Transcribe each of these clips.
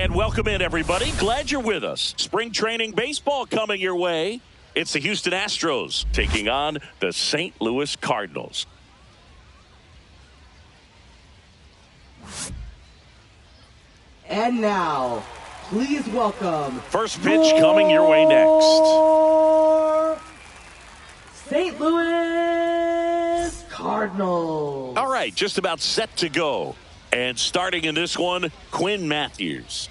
And welcome in, everybody. Glad you're with us. Spring training baseball coming your way. It's the Houston Astros taking on the St. Louis Cardinals. And now, please welcome... First pitch coming your way next. St. Louis Cardinals. All right, just about set to go. And starting in this one, Quinn Matthews.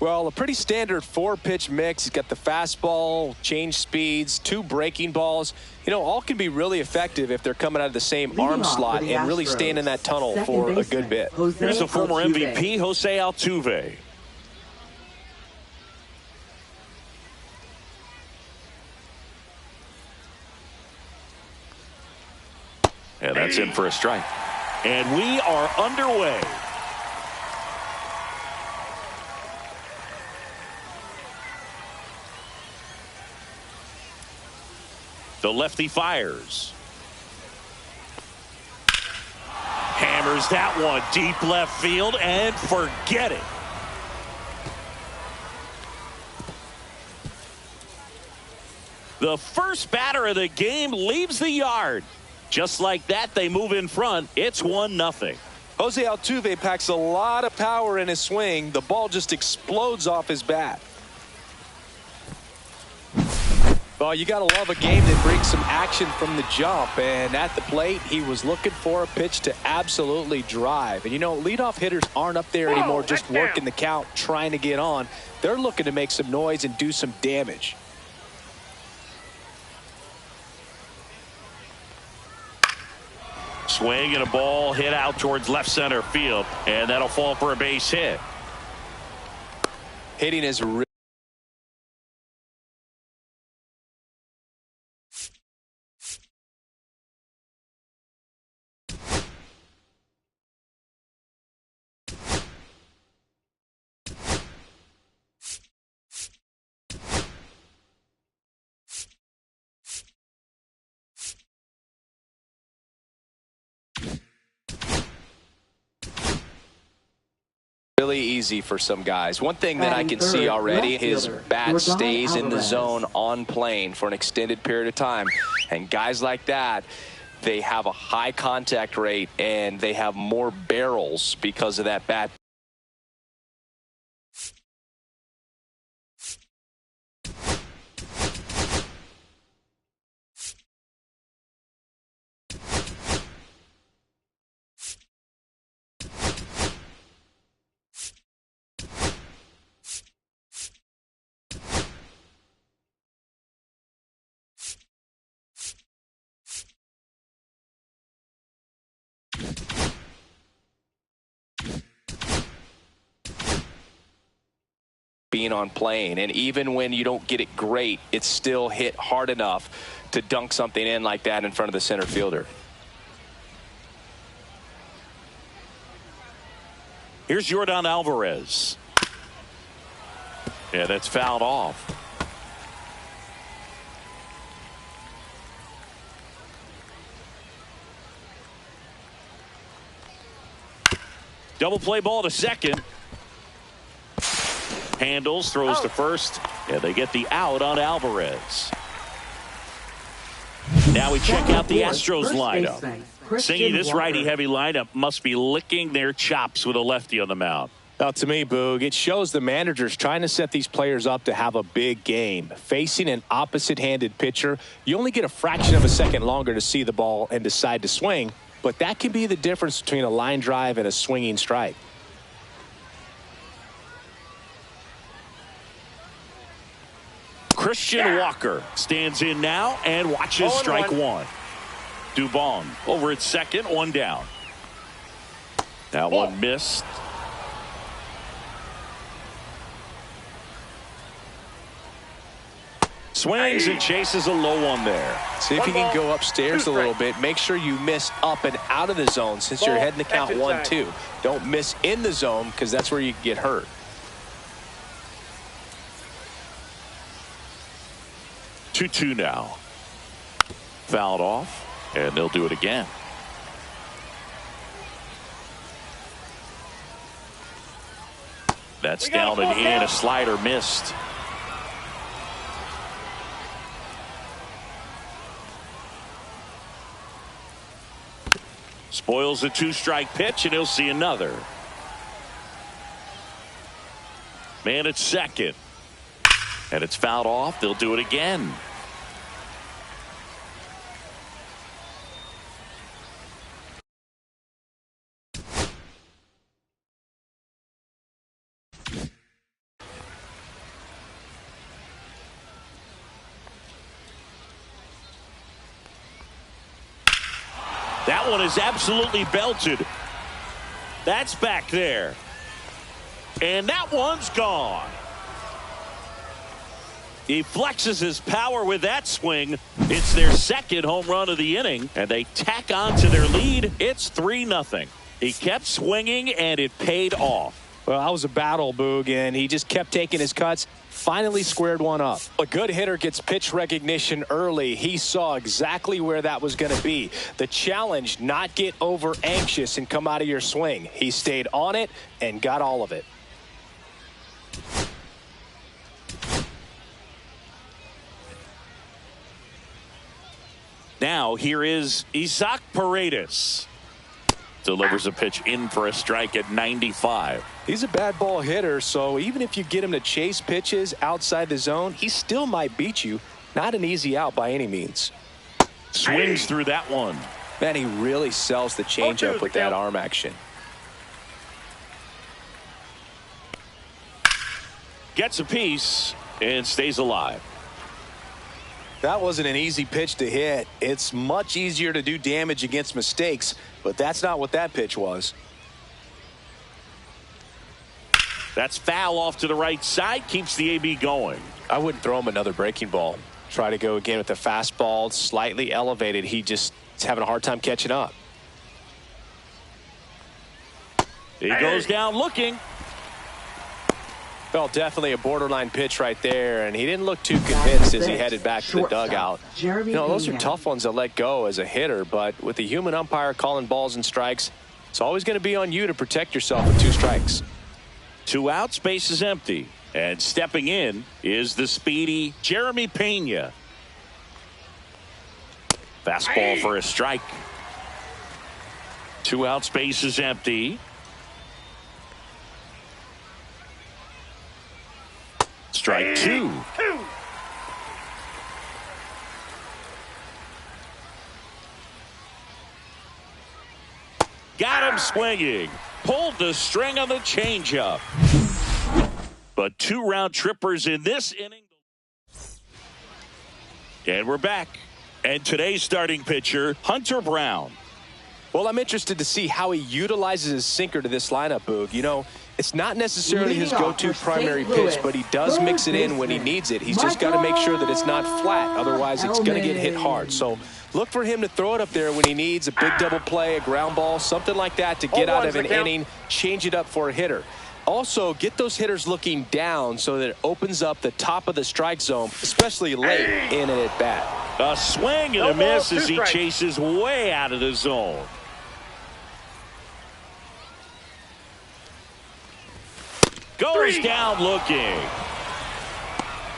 Well, a pretty standard 4-pitch mix. He's got the fastball, change speeds, 2 breaking balls. You know, all can be really effective if they're coming out of the same arm slot and really staying in that tunnel for a good bit. Here's the former MVP, Jose Altuve. And that's in for a strike. And we are underway. The lefty fires. Hammers that one deep left field and forget it. The first batter of the game leaves the yard. Just like that, they move in front. It's 1-0. Jose Altuve packs a lot of power in his swing. The ball just explodes off his bat. Well, you got to love a game that brings some action from the jump. And at the plate, he was looking for a pitch to absolutely drive. And, you know, leadoff hitters aren't up there anymore just working the count, trying to get on. They're looking to make some noise and do some damage. Swing and a ball hit out towards left center field, and that'll fall for a base hit. Hitting is really easy for some guys. One thing that I can see already, his bat stays in the zone on plane for an extended period of time. And guys like that, they have a high contact rate and they have more barrels because of that bat. Being on plane, and even when you don't get it great, it's still hit hard enough to dunk something in like that in front of the center fielder. Here's Yordan Alvarez. Yeah, that's fouled off. Double play ball to second. Handles, throws to first, and they get the out on Alvarez. Now we check out the Astros lineup. Singy, this righty-heavy lineup must be licking their chops with a lefty on the mound. Now, to me, Boog, it shows the managers trying to set these players up to have a big game. Facing an opposite-handed pitcher, you only get a fraction of a second longer to see the ball and decide to swing, but that can be the difference between a line drive and a swinging strike. Christian Walker stands in now and watches strike one. Dubon over at second, one down. That one missed. Swings and chases a low one there. See if you can go upstairs a little bit. Make sure you miss up and out of the zone since you're heading to count 1-2. Don't miss in the zone because that's where you get hurt. 2-2 now. Fouled off, and they'll do it again. That's down and in. A slider missed. Spoils a 2-strike pitch, and he'll see another. Man at second. And it's fouled off. They'll do it again. That one is absolutely belted. That's back there. And that one's gone. He flexes his power with that swing. It's their second home run of the inning, and they tack on to their lead. It's 3-0. He kept swinging, and it paid off. Well, that was a battle, Boog, and he just kept taking his cuts. Finally squared one up. A good hitter gets pitch recognition early. He saw exactly where that was going to be. The challenge, not get over anxious and come out of your swing. He stayed on it and got all of it. Now here is Isaac Paredes. Delivers a pitch in for a strike at 95. He's a bad ball hitter, so even if you get him to chase pitches outside the zone, he still might beat you. Not an easy out by any means. Swings through that one. Man, he really sells the changeup with that arm action. Gets a piece and stays alive. That wasn't an easy pitch to hit. It's much easier to do damage against mistakes, but that's not what that pitch was. That's foul off to the right side. Keeps the AB going. I wouldn't throw him another breaking ball. Try to go again with the fastball, slightly elevated. He just is having a hard time catching up. He goes down looking. Well, definitely a borderline pitch right there, and he didn't look too convinced as he headed back to the dugout. You know, those are tough ones to let go as a hitter, but with the human umpire calling balls and strikes, it's always going to be on you to protect yourself with 2 strikes. 2 outs, base is empty. And stepping in is the speedy Jeremy Pena. Fastball for a strike. 2 outs, base is empty. Strike 2. Got him swinging. Pulled the string on the changeup. But 2 round trippers in this inning. And we're back. And today's starting pitcher, Hunter Brown. Well, I'm interested to see how he utilizes his sinker to this lineup, Boog. You know, it's not necessarily his go-to primary pitch, but he does mix it in when he needs it. He's just got to make sure that it's not flat. Otherwise, it's going to get hit hard. So look for him to throw it up there when he needs a big double play, a ground ball, something like that to get out of an inning, change it up for a hitter. Also, get those hitters looking down so that it opens up the top of the strike zone, especially late in an at-bat. A swing and a miss as he chases way out of the zone. Goes down looking.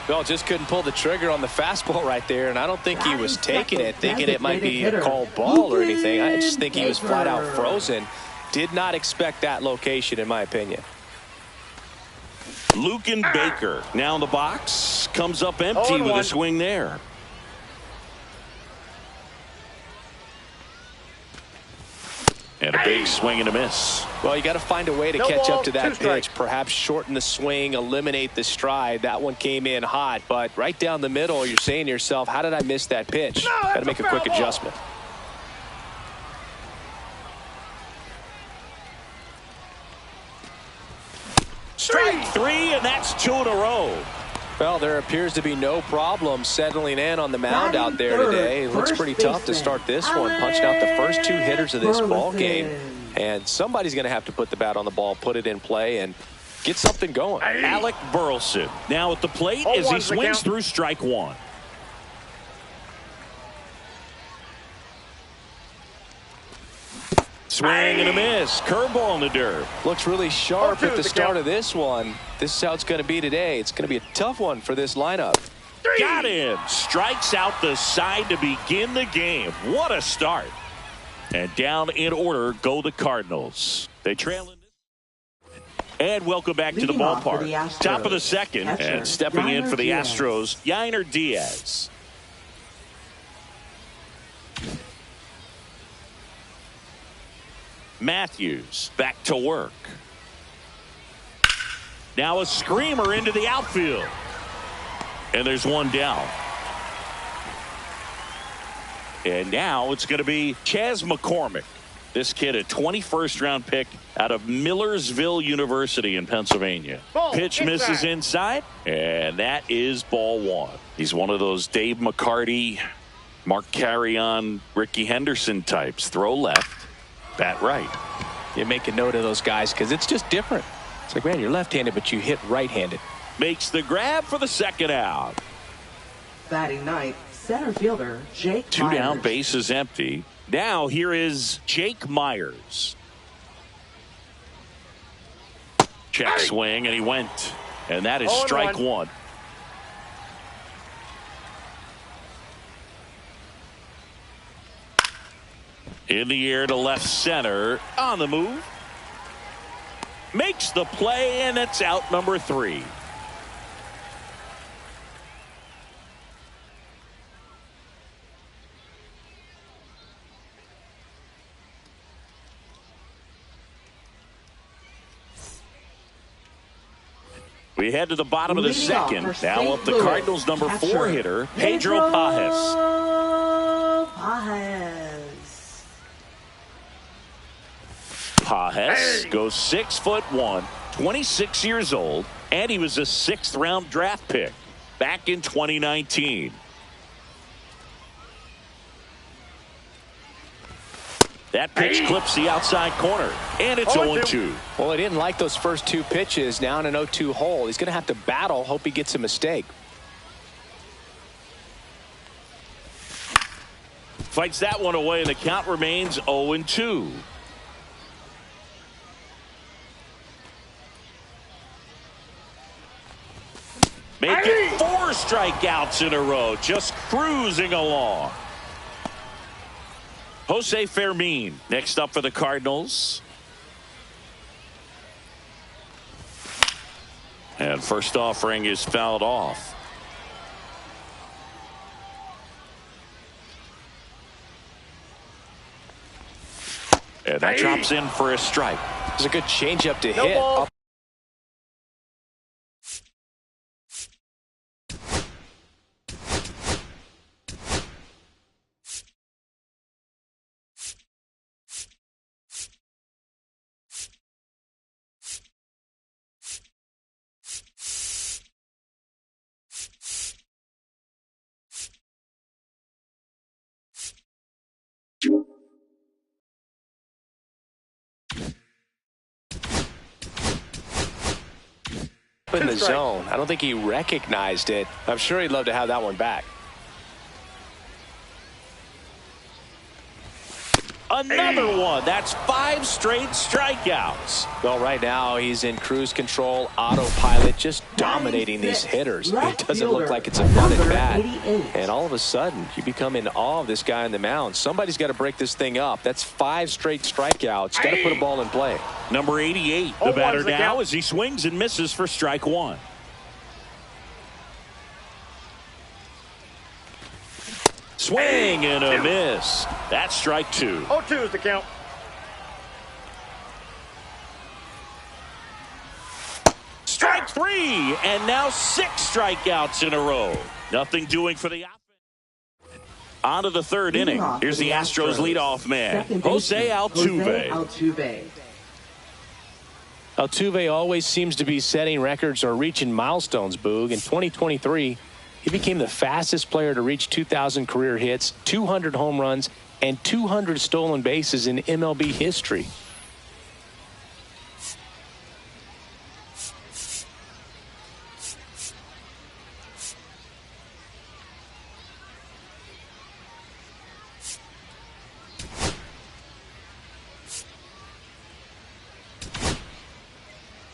Well, just couldn't pull the trigger on the fastball right there, and I don't think he was taking it, thinking it might be a called ball or anything. I just think he was flat out frozen. Did not expect that location, in my opinion. Luken Baker now in the box. Comes up empty with a swing there. And a big swing and a miss. Well, you got to find a way to catch up to that pitch. Perhaps shorten the swing, eliminate the stride. That one came in hot, but right down the middle, you're saying to yourself, how did I miss that pitch? Got to make a quick adjustment. Strike 3, and that's 2 in a row. Well, there appears to be no problem settling in on the mound out there today. It looks pretty tough to start this one, punching out the first 2 hitters of this ball game. And somebody's going to have to put the bat on the ball, put it in play, and get something going. Alec Burleson now at the plate as he swings through strike 1. Swing and a miss. Curveball in the dirt. Looks really sharp at the start of this one. This is how it's going to be today. It's going to be a tough one for this lineup. Got him. Strikes out the side to begin the game. What a start. And down in order go the Cardinals. They trail in. And welcome back to the ballpark. Top of the second. And stepping in for the Astros, Yainer Diaz. Matthews back to work. Now a screamer into the outfield. And there's one down. And now it's going to be Chas McCormick. This kid, a 21st round pick out of Millersville University in Pennsylvania. Pitch misses inside, and that is ball one. He's one of those Dave McCarty, Mark Carrion, Ricky Henderson types. Throw left, bat right. You make a note of those guys because it's just different. It's like, man, you're left-handed, but you hit right-handed. Makes the grab for the second out. Batting ninth, center fielder Jake Two Myers. down, bases empty. Now here is Jake Myers. Check swing, and he went. And that is strike one. In the air to left center. On the move. Makes the play, and it's out number 3. We head to the bottom of the second. Now up the Cardinals' number 4 hitter, Pedro Pages. Pages goes 6'1", 26 years old, and he was a 6th round draft pick back in 2019. That pitch clips the outside corner, and it's 0-2. Well, he didn't like those first 2 pitches. Now in an 0-2 hole. He's going to have to battle, hope he gets a mistake. Fights that one away, and the count remains 0-2. Make it 4 strikeouts in a row, just cruising along. Jose Fermin next up for the Cardinals. And first offering is fouled off. And that drops in for a strike. It's a good changeup to hit. Up. In the zone. I don't think he recognized it. I'm sure he'd love to have that one back. Another one. That's 5 straight strikeouts. Well, right now he's in cruise control, autopilot, just dominating these hitters. It doesn't look like it's a fun at bat. And all of a sudden, you become in awe of this guy on the mound. Somebody's got to break this thing up. That's 5 straight strikeouts. Got to put a ball in play. Number 88, the batter now as he swings and misses for strike 1. Swing and a miss. That's strike 2. 0-2 is the count. Strike 3, and now 6 strikeouts in a row. Nothing doing for the offense. On to the 3rd inning. Here's the Astros leadoff man, Jose Altuve. Altuve always seems to be setting records or reaching milestones, Boog. In 2023, he became the fastest player to reach 2,000 career hits, 200 home runs, and 200 stolen bases in MLB history.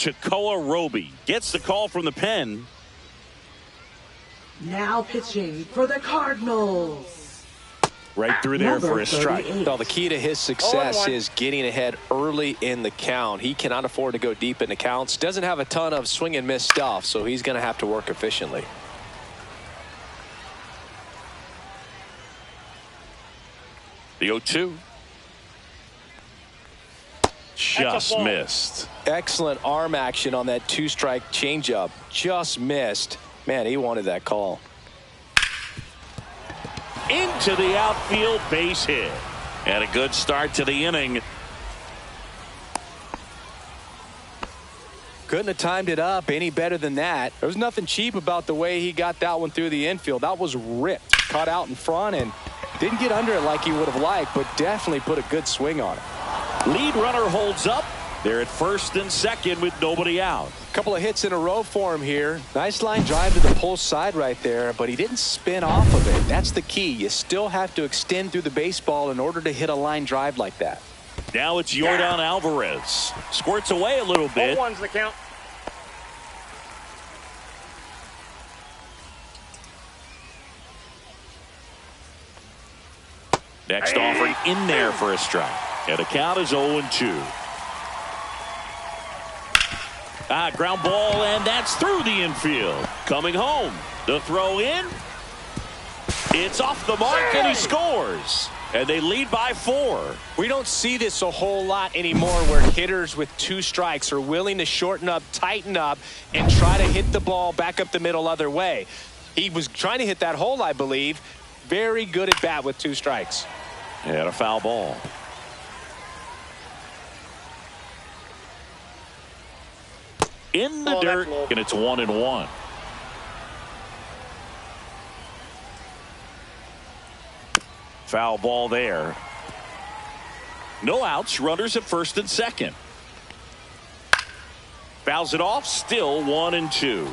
Takoa Roby gets the call from the pen. Now pitching for the Cardinals. Right through there for a strike. Well, the key to his success is getting ahead early in the count. He cannot afford to go deep in the counts. Doesn't have a ton of swing and miss stuff, so he's going to have to work efficiently. The 0-2. Just missed. Excellent arm action on that two-strike changeup. Just missed. Man, he wanted that call. Into the outfield, base hit. And a good start to the inning. Couldn't have timed it up any better than that. There was nothing cheap about the way he got that one through the infield. That was ripped. Caught out in front and didn't get under it like he would have liked, but definitely put a good swing on it. Lead runner holds up. They're at first and second with nobody out. Couple of hits in a row for him here. Nice line drive to the pull side right there, but he didn't spin off of it. That's the key. You still have to extend through the baseball in order to hit a line drive like that. Now it's Yordan Alvarez. Squirts away a little bit. 0-1's the count. Next offering in there for a strike. And the count is 0-2. Ground ball, and that's through the infield. Coming home. The throw in. It's off the mark, and he scores. And they lead by 4. We don't see this a whole lot anymore where hitters with 2 strikes are willing to shorten up, tighten up, and try to hit the ball back up the middle other way. He was trying to hit that hole, I believe. Very good at bat with 2 strikes. And a foul ball. In the dirt, and it's 1-1. Foul ball there. No outs, runners at first and second. Fouls it off, still 1-2.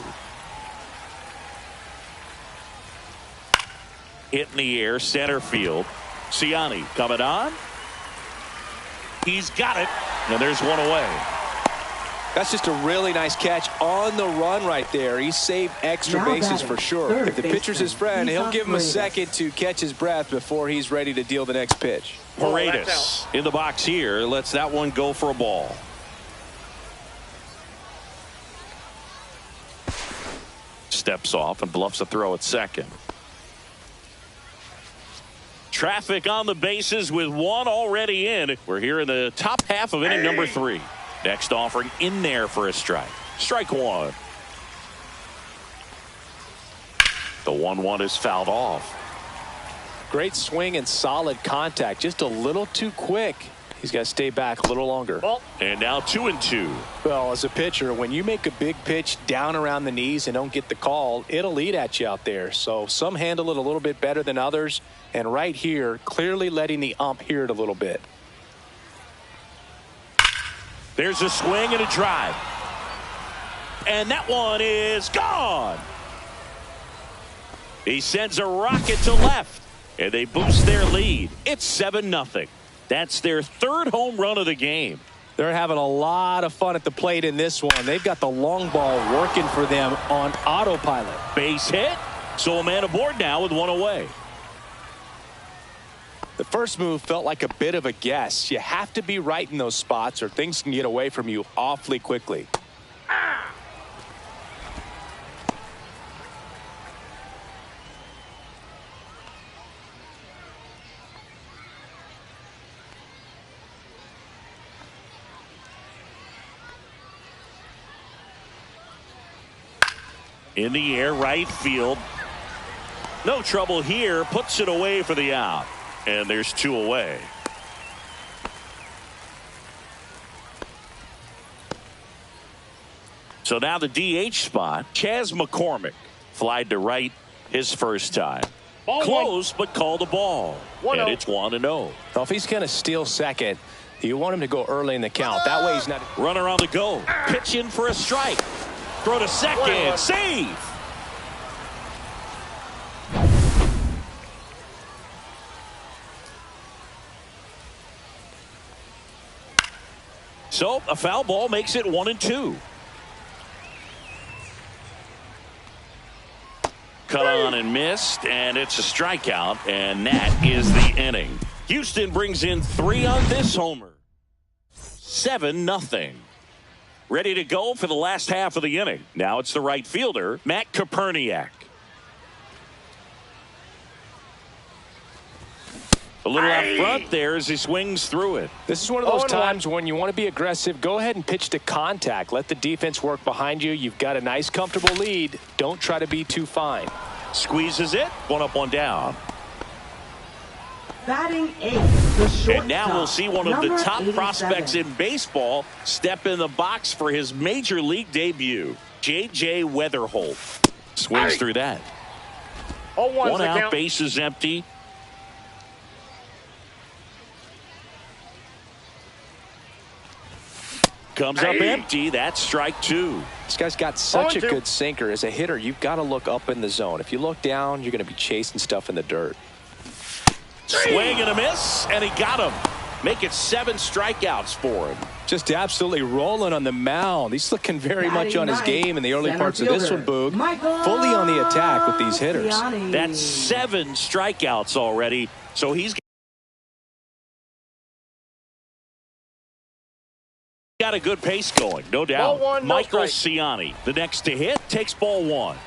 Hit in the air, center field. Ciani coming on. He's got it, and there's one away. That's just a really nice catch on the run right there. He saved extra bases for sure. If the pitcher's his friend, he'll give him a second to catch his breath before he's ready to deal the next pitch. Paredes in the box here lets that one go for a ball. Steps off and bluffs a throw at second. Traffic on the bases with one already in. We're here in the top half of inning number 3. Next offering in there for a strike. Strike 1. The 1-1 is fouled off. Great swing and solid contact. Just a little too quick. He's got to stay back a little longer. And now 2-2. Well, as a pitcher, when you make a big pitch down around the knees and don't get the call, it'll eat at you out there. So some handle it a little bit better than others. And right here, clearly letting the ump hear it a little bit. There's a swing and a drive. And that one is gone. He sends a rocket to left. And they boost their lead. It's 7-0. That's their 3rd home run of the game. They're having a lot of fun at the plate in this one. They've got the long ball working for them on autopilot. Base hit. So a man aboard now with one away. The first move felt like a bit of a guess. You have to be right in those spots or things can get away from you awfully quickly. In the air, right field. No trouble here. Puts it away for the out. And there's 2 away. So now the DH spot. Chas McCormick flied to right his first time. Close, but called a ball. And it's 1-0. Well, if he's going to steal second, you want him to go early in the count. That way he's not. Runner on the go. Pitch in for a strike. Throw to second. Save. So a foul ball makes it 1-2. cut on and missed, and it's a strikeout, and that is the inning. Houston brings in 3 on this homer. 7-0. Ready to go for the last half of the inning. Now it's the right fielder, Matt Koperniak. A little out front there as he swings through it. This is one of those times when you want to be aggressive. Go ahead and pitch to contact. Let the defense work behind you. You've got a nice, comfortable lead. Don't try to be too fine. Squeezes it. 1 up, 1 down. Batting 8th, the shortstop. And now we'll see one of the top 87. prospects in baseball step in the box for his major league debut. J.J. Weatherholt swings through that. 1 out, bases empty. Comes up empty. That's strike 2. This guy's got such a good sinker. As a hitter, you've got to look up in the zone. If you look down, you're going to be chasing stuff in the dirt. Swing and a miss, and he got him. Make it 7 strikeouts for him. Just absolutely rolling on the mound. He's looking very much on his game in the early parts of this one, Boog. Fully on the attack with these hitters. That's 7 strikeouts already, so he's got a good pace going, no doubt. Ball 1, no Michael strike. Ciani, the next to hit, takes ball 1.